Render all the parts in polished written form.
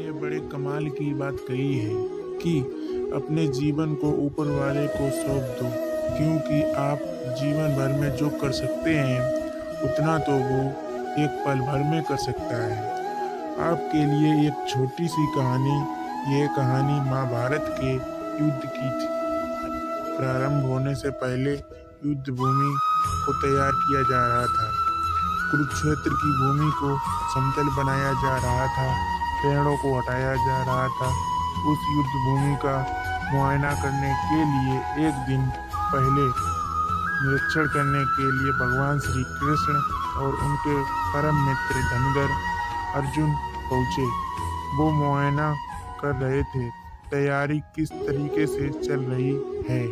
ये बड़े कमाल की बात कही है कि अपने जीवन को ऊपर वाले को सौंप दो, क्योंकि आप जीवन भर में जो कर सकते हैं उतना तो वो एक पल भर में कर सकता है। आपके लिए एक छोटी सी कहानी। ये कहानी महाभारत के युद्ध की थी। प्रारंभ होने से पहले युद्ध भूमि को तैयार किया जा रहा था। कुरुक्षेत्र की भूमि को समतल बनाया जा रहा था, पेड़ों को हटाया जा रहा था। उस युद्ध भूमि का मुआयना करने के लिए एक दिन पहले निरीक्षण करने के लिए भगवान श्री कृष्ण और उनके परम मित्र धनुधर अर्जुन पहुँचे। वो मुआयना कर रहे थे तैयारी किस तरीके से चल रही है।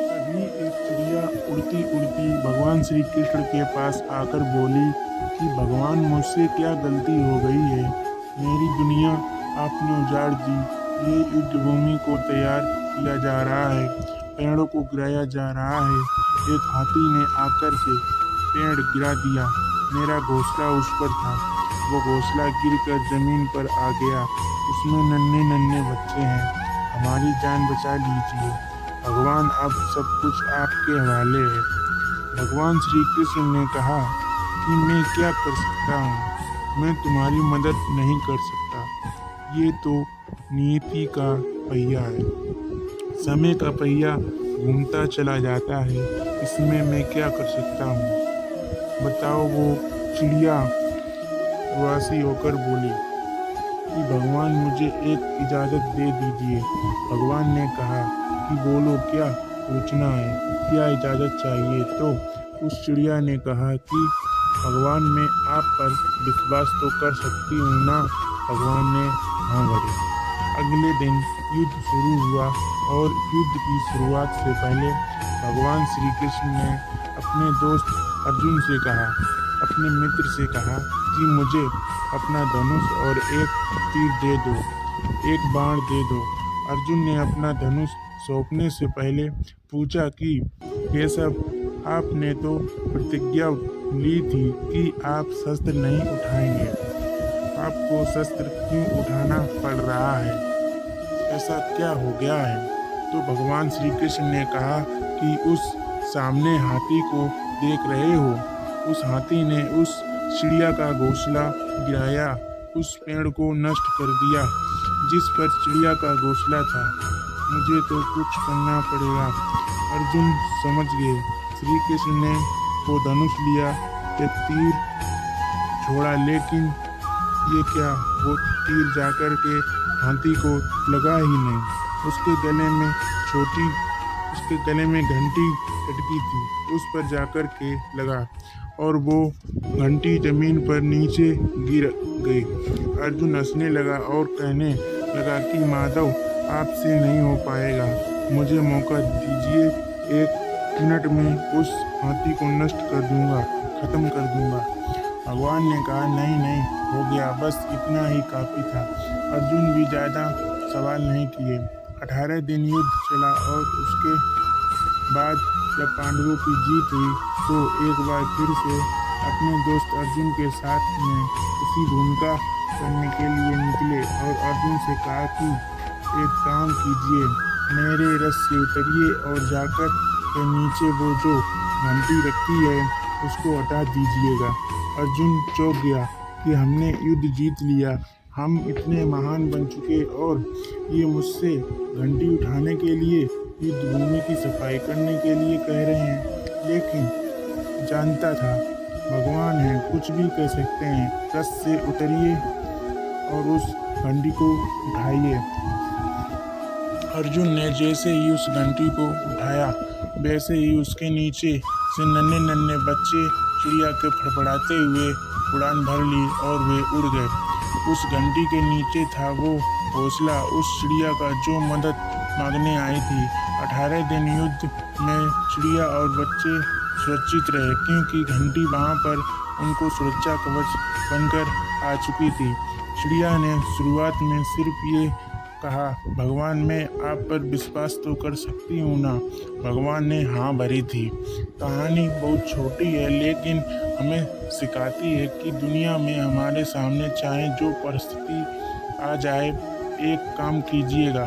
तभी एक चिड़िया उड़ती उड़ती भगवान श्री कृष्ण के पास आकर बोली कि भगवान, मुझसे क्या गलती हो गई है? मेरी दुनिया आपने उजाड़ दी। ये युद्ध भूमि को तैयार किया जा रहा है, पेड़ों को गिराया जा रहा है। एक हाथी ने आकर के पेड़ गिरा दिया। मेरा घोंसला उस पर था, वो घोंसला गिरकर जमीन पर आ गया। उसमें नन्हे नन्हे बच्चे हैं। हमारी जान बचा लीजिए भगवान, अब सब कुछ आपके हवाले है। भगवान श्री कृष्ण ने कहा कि मैं क्या कर सकता हूँ, मैं तुम्हारी मदद नहीं कर सकता। ये तो नियति का पहिया है, समय का पहिया घूमता चला जाता है, इसमें मैं क्या कर सकता हूँ बताओ। वो चिड़िया उदासी होकर बोली कि भगवान, मुझे एक इजाज़त दे दीजिए। भगवान ने कहा कि बोलो, क्या पूछना है, क्या इजाज़त चाहिए? तो उस चिड़िया ने कहा कि भगवान, मैं आप पर विश्वास तो कर सकती हूँ ना? भगवान ने हाँ भरे। अगले दिन युद्ध शुरू हुआ और युद्ध की शुरुआत से पहले भगवान श्री कृष्ण ने अपने दोस्त अर्जुन से कहा, अपने मित्र से कहा कि मुझे अपना धनुष और एक तीर दे दो, एक बाण दे दो। अर्जुन ने अपना धनुष सौंपने से पहले पूछा कि ये सब, आपने तो प्रतिज्ञा ली थी कि आप शस्त्र नहीं उठाएंगे, आपको शस्त्र क्यों उठाना पड़ रहा है? ऐसा क्या हो गया है? तो भगवान श्री कृष्ण ने कहा कि उस सामने हाथी को देख रहे हो, उस हाथी ने उस चिड़िया का घोंसला गिराया, उस पेड़ को नष्ट कर दिया जिस पर चिड़िया का घोंसला था। मुझे तो कुछ करना पड़ेगा। अर्जुन समझ गए। श्री कृष्ण ने वो धनुष लिया, एक तीर छोड़ा, लेकिन ये क्या, वो तीर जाकर के हाथी को लगा ही नहीं। उसके गले में घंटी लटकी थी, उस पर जाकर के लगा और वो घंटी जमीन पर नीचे गिर गई। अर्जुन हंसने लगा और कहने लगा कि माधव, आपसे नहीं हो पाएगा, मुझे मौका दीजिए, 1 मिनट में उस हाथी को नष्ट कर दूंगा, खत्म कर दूंगा। भगवान ने कहा नहीं नहीं, हो गया, बस इतना ही काफ़ी था। अर्जुन भी ज़्यादा सवाल नहीं किए। 18 दिन युद्ध चला और उसके बाद जब पांडवों की जीत हुई तो एक बार फिर से अपने दोस्त अर्जुन के साथ में उसी भूमिका करने के लिए निकले और अर्जुन से कहा कि एक काम कीजिए, मेरे रथ से उतरिए और जाकर के नीचे वो जो घंटी रखी है उसको हटा दीजिएगा। अर्जुन चौंक गया कि हमने युद्ध जीत लिया, हम इतने महान बन चुके और ये मुझसे घंटी उठाने के लिए, युद्ध भूमि की सफाई करने के लिए कह रहे हैं। लेकिन जानता था भगवान है, कुछ भी कह सकते हैं। रथ से उतरिए और उस घंटी को उठाइए। अर्जुन ने जैसे ही उस घंटी को उठाया वैसे ही उसके नीचे से नन्हे नन्हे बच्चे चिड़िया के फड़फड़ाते हुए उड़ान भर ली और वे उड़ गए। उस घंटी के नीचे था वो घोंसला उस चिड़िया का जो मदद मांगने आई थी। 18 दिन युद्ध में चिड़िया और बच्चे सुरक्षित रहे, क्योंकि घंटी वहाँ पर उनको सुरक्षा कवच बनकर आ चुकी थी। चिड़िया ने शुरुआत में सिर्फ ये कहा, भगवान मैं आप पर विश्वास तो कर सकती हूँ ना। भगवान ने हाँ भरी थी। कहानी बहुत छोटी है लेकिन हमें सिखाती है कि दुनिया में हमारे सामने चाहे जो परिस्थिति आ जाए, एक काम कीजिएगा,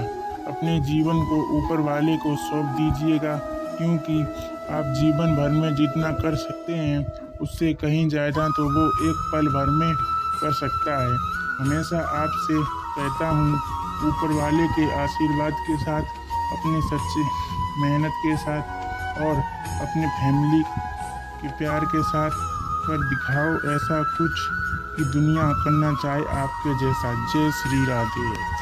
अपने जीवन को ऊपर वाले को सौंप दीजिएगा, क्योंकि आप जीवन भर में जितना कर सकते हैं उससे कहीं ज़्यादा तो वो एक पल भर में कर सकता है। हमेशा आपसे कहता हूँ, ऊपर वाले के आशीर्वाद के साथ, अपने सच्चे मेहनत के साथ और अपने फैमिली के प्यार के साथ कर दिखाओ ऐसा कुछ कि दुनिया करना चाहे आपके जैसा। जय श्री राधे।